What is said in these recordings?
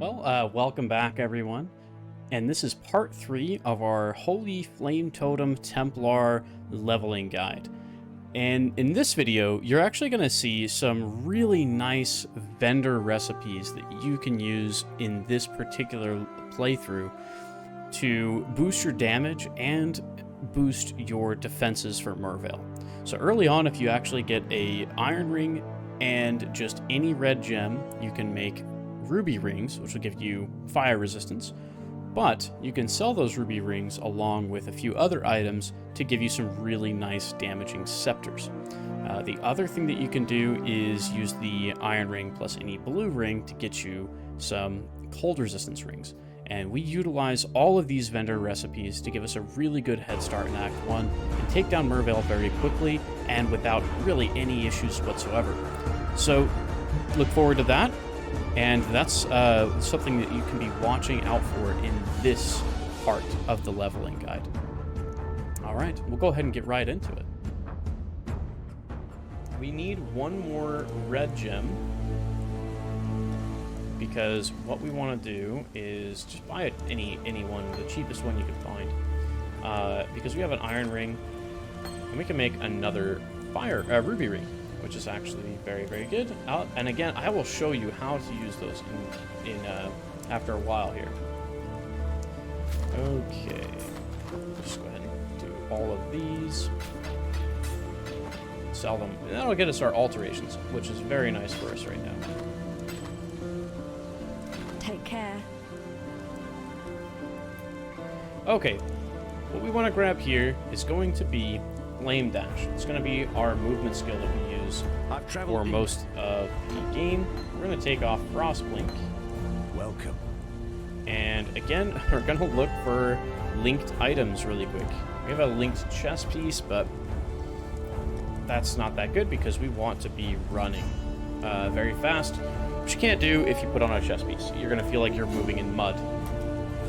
Welcome back, everyone. And this is part 3 of our Holy Flame Totem Templar leveling guide. And in this video, you're actually going to see some really nice vendor recipes that you can use in this particular playthrough to boost your damage and boost your defenses for Mervale. So early on, if you actually get a iron ring and just any red gem, you can make ruby rings, which will give you fire resistance, but you can sell those ruby rings along with a few other items to give you some really nice damaging scepters. The other thing that you can do is use the iron ring plus any blue ring to get you some cold resistance rings. And we utilize all of these vendor recipes to give us a really good head start in Act 1 and take down Mervale very quickly and without really any issues whatsoever. So look forward to that. And that's something that you can be watching out for in this part of the leveling guide. All right, we'll go ahead and get right into it. We need one more red gem, because what we want to do is just buy any one, the cheapest one you can find, because we have an iron ring, and we can make another ruby ring, which is actually very, very good. And again, I will show you how to use those after a while here. Okay, just go ahead and do all of these. Sell them. And that'll get us our alterations, which is very nice for us right now. Take care. Okay, what we want to grab here is going to be Flame Dash. It's going to be our movement skill that we use for most of the game. We're going to take off Frostblink. Welcome. And again, we're going to look for linked items really quick. We have a linked chest piece, but that's not that good because we want to be running very fast, which you can't do if you put on a chest piece. You're going to feel like you're moving in mud.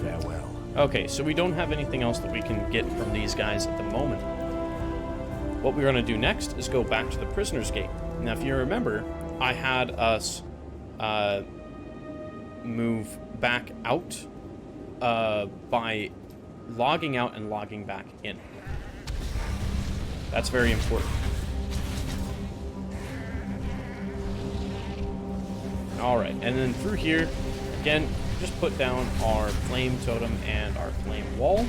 Farewell. Okay, so we don't have anything else that we can get from these guys at the moment. What we're going to do next is go back to the Prisoner's Gate. Now, if you remember, I had us move back out by logging out and logging back in. That's very important. Alright, and then through here, again, just put down our flame totem and our flame wall.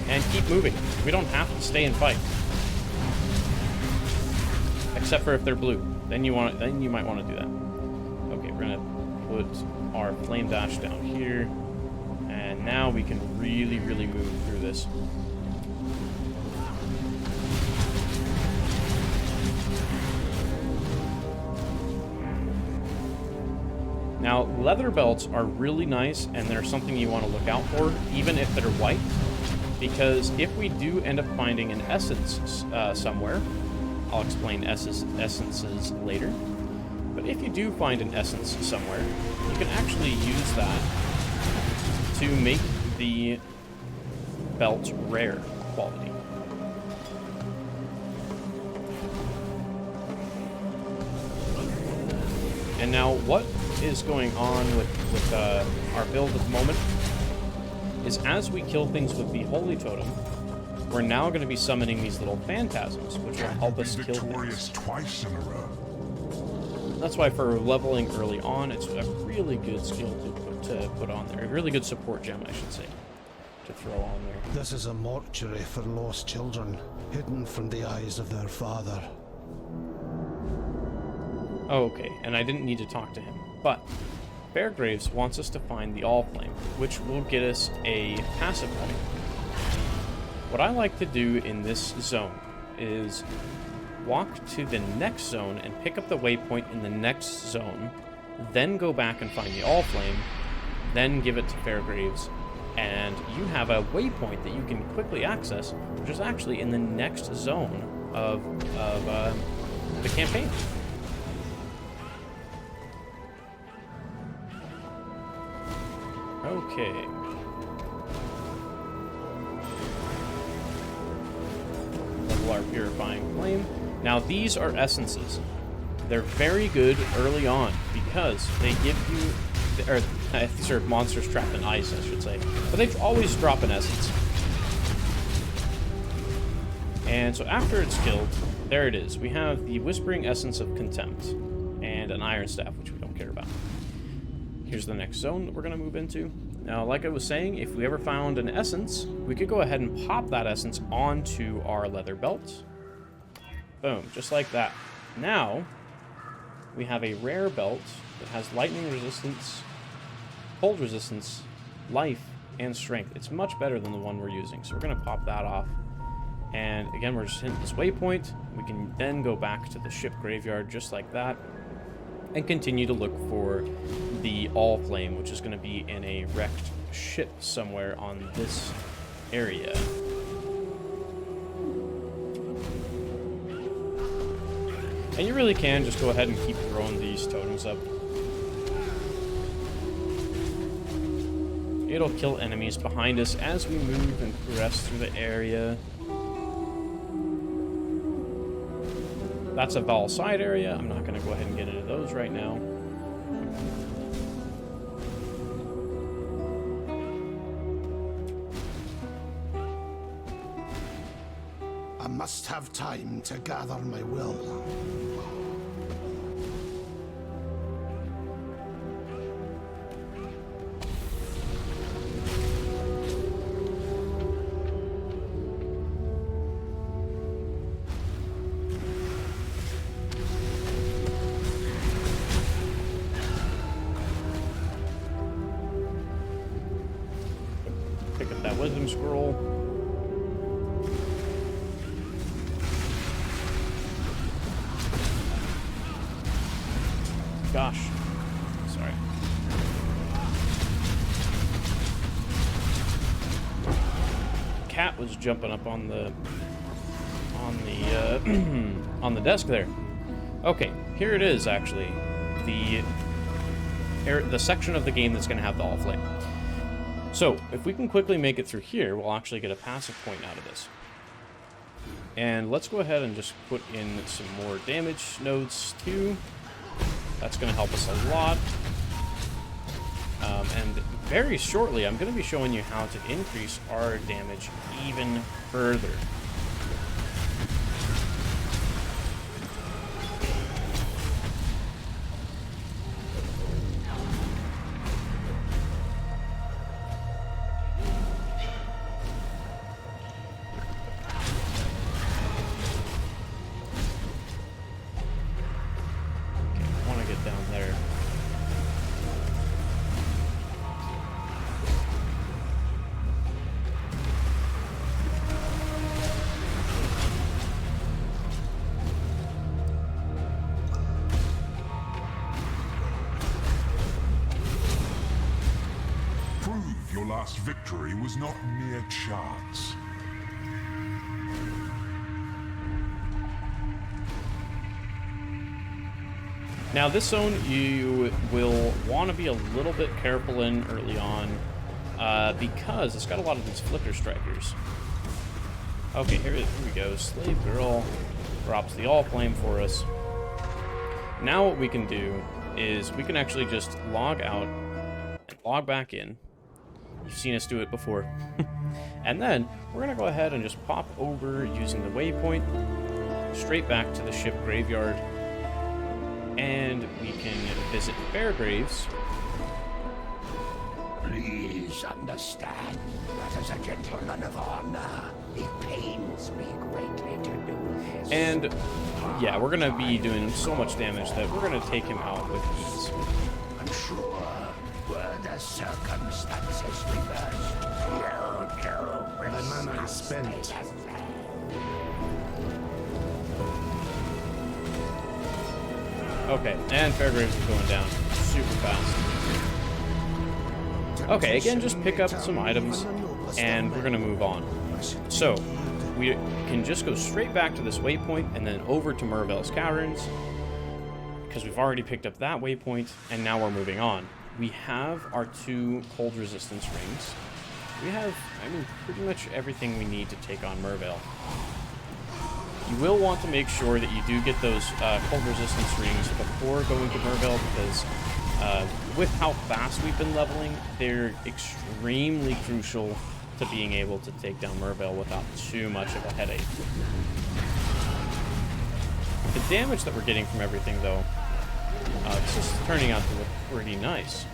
And keep moving. We don't have to stay and fight. Except for if they're blue. Then you might want to do that. Okay, we're gonna put our flame dash down here. And now we can really, really move through this. Now, leather belts are really nice, and they're something you want to look out for, even if they're white. Because if we do end up finding an essence somewhere, I'll explain essences later, but if you do find an essence somewhere, you can actually use that to make the belt rare quality. And now what is going on with our build at the moment is as we kill things with the Holy Totem, we're now going to be summoning these little phantasms, which will help us kill things. Twice in a row. That's why for leveling early on, it's a really good skill to put on there. A really good support gem, I should say, to throw on there. This is a mortuary for lost children, hidden from the eyes of their father. Oh, okay, and I didn't need to talk to him, but Fairgraves wants us to find the All-Flame, which will get us a passive point. What I like to do in this zone is walk to the next zone and pick up the waypoint in the next zone, then go back and find the All-Flame, then give it to Fairgraves, and you have a waypoint that you can quickly access, which is actually in the next zone of the campaign. Okay. Level our Purifying Flame. Now these are essences. they're very good early on because they give you, or these are monsters trapped in ice, I should say, but they always drop an essence. And so after it's killed, there it is. We have the Whispering Essence of Contempt and an Iron Staff, which we don't care about. Here's the next zone that we're going to move into. Now, like I was saying, if we ever found an essence, we could go ahead and pop that essence onto our leather belt. Boom, just like that. Now, we have a rare belt that has lightning resistance, cold resistance, life, and strength. It's much better than the one we're using, so we're going to pop that off. And again, we're just hitting this waypoint. We can then go back to the ship graveyard just like that and continue to look for the All Flame, which is going to be in a wrecked ship somewhere on this area. And you really can just go ahead and keep throwing these totems up. It'll kill enemies behind us as we move and progress through the area. That's a Val side area. I'm not going to go ahead and get into those right now. I must have time to gather my will. Pick up that wisdom scroll. Gosh. Sorry. Cat was jumping up on the on the desk there. Okay, here it is actually. The section of the game that's going to have the All Flame. So, if we can quickly make it through here, we'll actually get a passive point out of this. And let's go ahead and just put in some more damage nodes too. That's going to help us a lot. And very shortly, I'm going to be showing you how to increase our damage even further. Down there. Prove your last victory was not mere chance. Now this zone you will want to be a little bit careful in early on because it's got a lot of these flicker strikers. Okay, here we go. Slave Girl drops the All Flame for us. Now what we can do is we can actually just log out and log back in. You've seen us do it before. And then we're going to go ahead and just pop over using the waypoint straight back to the ship graveyard. And we can visit Fairgraves. Please understand that as a gentleman of honor, it pains me greatly to do this. And yeah, we're going to be doing so much damage that we're going to take him out with ease. I'm sure were the circumstances reversed, my mana is spent. Okay, and Fairgraves is going down super fast. Okay, again, just pick up some items, and we're going to move on. So, we can just go straight back to this waypoint, and then over to Mervel's Caverns, because we've already picked up that waypoint, and now we're moving on. We have our 2 cold resistance rings. We have, I mean, pretty much everything we need to take on Mervel. You will want to make sure that you do get those cold resistance rings before going to Mervale, because with how fast we've been leveling, they're extremely crucial to being able to take down Mervale without too much of a headache. The damage that we're getting from everything, though, it's just turning out to look pretty nice.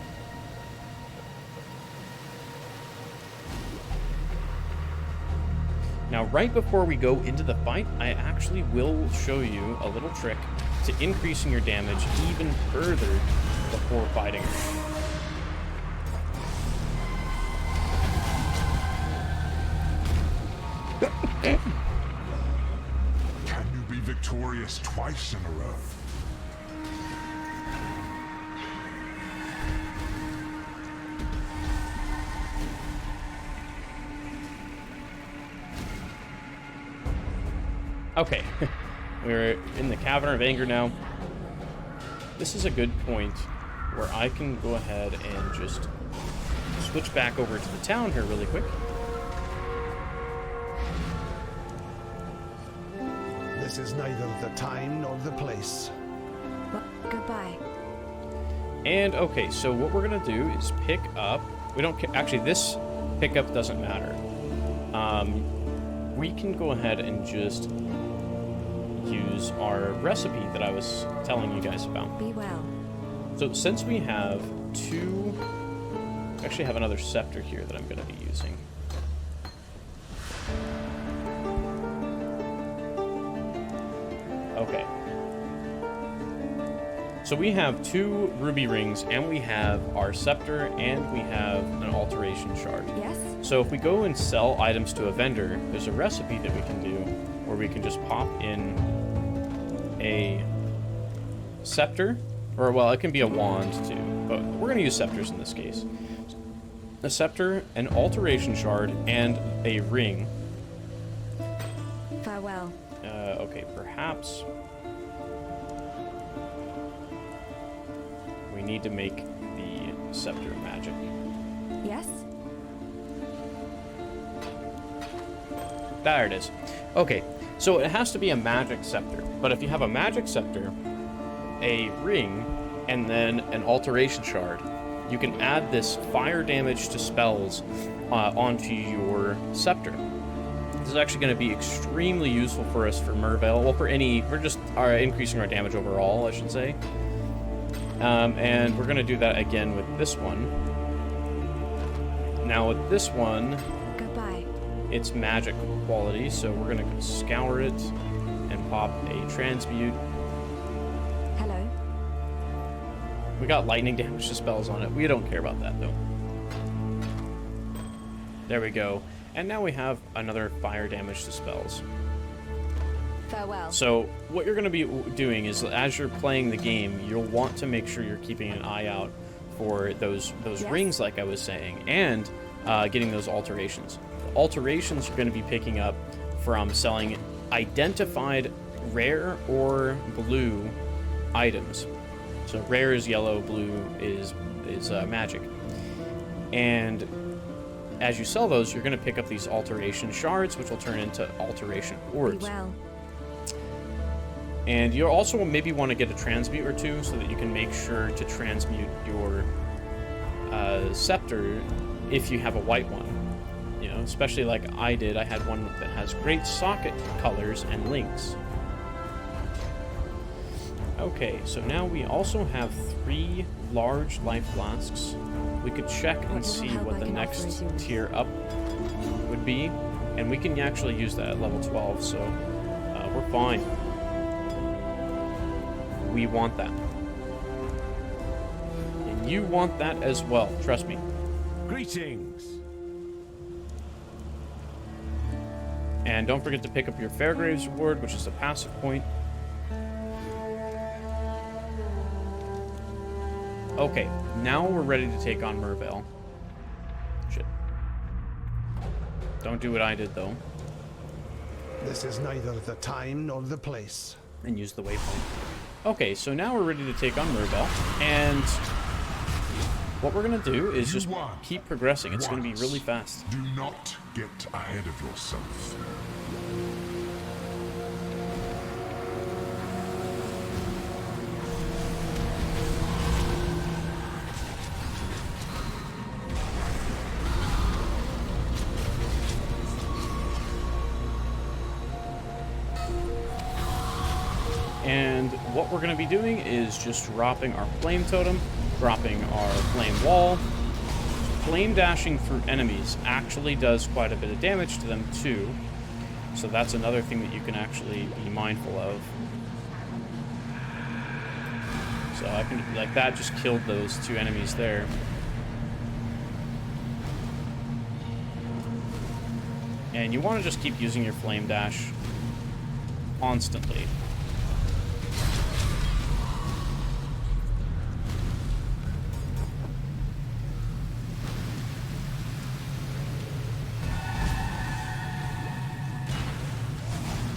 Now, right before we go into the fight, I actually will show you a little trick to increasing your damage even further before fighting. Can you be victorious twice in a row? Okay, we're in the Cavern of Anger now. This is a good point where I can go ahead and just switch back over to the town here really quick. This is neither the time nor the place. Well, goodbye. And okay, so what we're gonna do is pick up. We don't actually. This pickup doesn't matter. We can go ahead and just use our recipe that I was telling you guys about. Be well. So since we have two, I actually have another scepter here that I'm going to be using. Okay. So we have 2 ruby rings, and we have our scepter, and we have an alteration shard. Yes? So if we go and sell items to a vendor, there's a recipe that we can do where we can just pop in a scepter, or well, it can be a wand too, but we're going to use scepters in this case. A scepter, an alteration shard, and a ring. Farewell. Okay, perhaps we need to make the scepter magic. Yes? There it is. Okay, so it has to be a magic scepter, but if you have a magic scepter, a ring, and then an alteration shard, you can add this fire damage to spells onto your scepter. This is actually going to be extremely useful for us for Mervale. Well, we're just increasing our damage overall, I should say. And we're going to do that again with this one. Now with this one, Goodbye. it's magic quality, so we're going to scour it and pop a transmute. Hello. We got lightning damage to spells on it. We don't care about that, though. There we go. And now we have another fire damage to spells. Farewell. So what you're going to be doing is, as you're playing the game, you'll want to make sure you're keeping an eye out for those Yes. rings, like I was saying, and getting those alterations. The alterations you're going to be picking up from selling identified rare or blue items. So rare is yellow, blue is magic. And as you sell those, you're going to pick up these alteration shards, which will turn into alteration Be orbs. well. And you'll also maybe want to get a transmute or two so that you can make sure to transmute your scepter if you have a white one. You know, especially like I did. I had one that has great socket colors and links. Okay, so now we also have 3 large life flasks. We could check and see what the next tier up would be, and we can actually use that at level 12, so we're fine. We want that. And you want that as well, trust me. Greetings. And don't forget to pick up your Fairgraves reward, which is a passive point. Okay, now we're ready to take on Mervale. Shit. Don't do what I did, though. This is neither the time nor the place. And use the waypoint. Okay, so now we're ready to take on Mervale. And what we're going to do is just keep progressing. It's going to be really fast. Do not get ahead of yourself. what we're going to be doing is just dropping our flame totem, dropping our flame wall. Flame dashing through enemies actually does quite a bit of damage to them too. So that's another thing that you can actually be mindful of. So I can, like, that just killed those 2 enemies there. And you want to just keep using your flame dash constantly.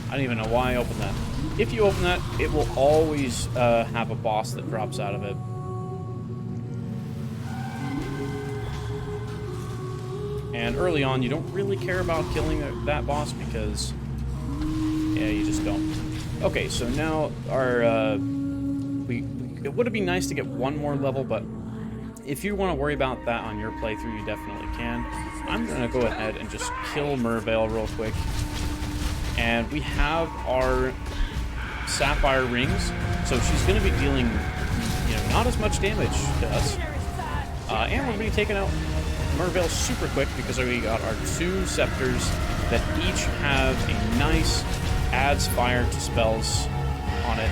I don't even know why I opened that. If you open that, it will always have a boss that drops out of it. And early on, you don't really care about killing that boss because, yeah, you just don't. Okay, so now our, it would be nice to get 1 more level, but if you want to worry about that on your playthrough, you definitely can. I'm going to go ahead and just kill Merveil real quick. And we have our sapphire rings, so she's going to be dealing, you know, not as much damage to us. And we're going to be taking out Merveil super quick because we got our 2 scepters that each have a nice adds fire to spells on it.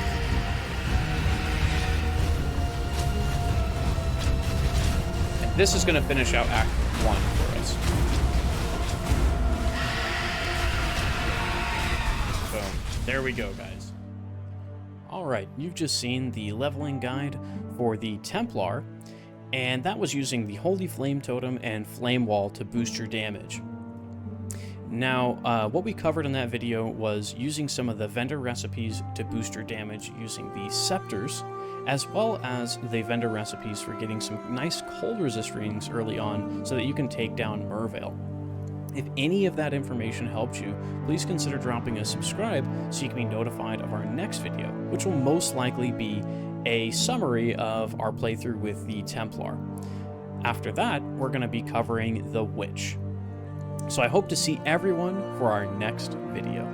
And this is going to finish out Act 1 for us. There we go, guys. Alright, you've just seen the leveling guide for the Templar, and that was using the Holy Flame Totem and Flame Wall to boost your damage. Now, what we covered in that video was using some of the vendor recipes to boost your damage using the scepters, as well as the vendor recipes for getting some nice cold resist rings early on so that you can take down Merveil. If any of that information helped you, please consider dropping a subscribe so you can be notified of our next video, which will most likely be a summary of our playthrough with the Templar. After that, we're going to be covering the Witch. So I hope to see everyone for our next video.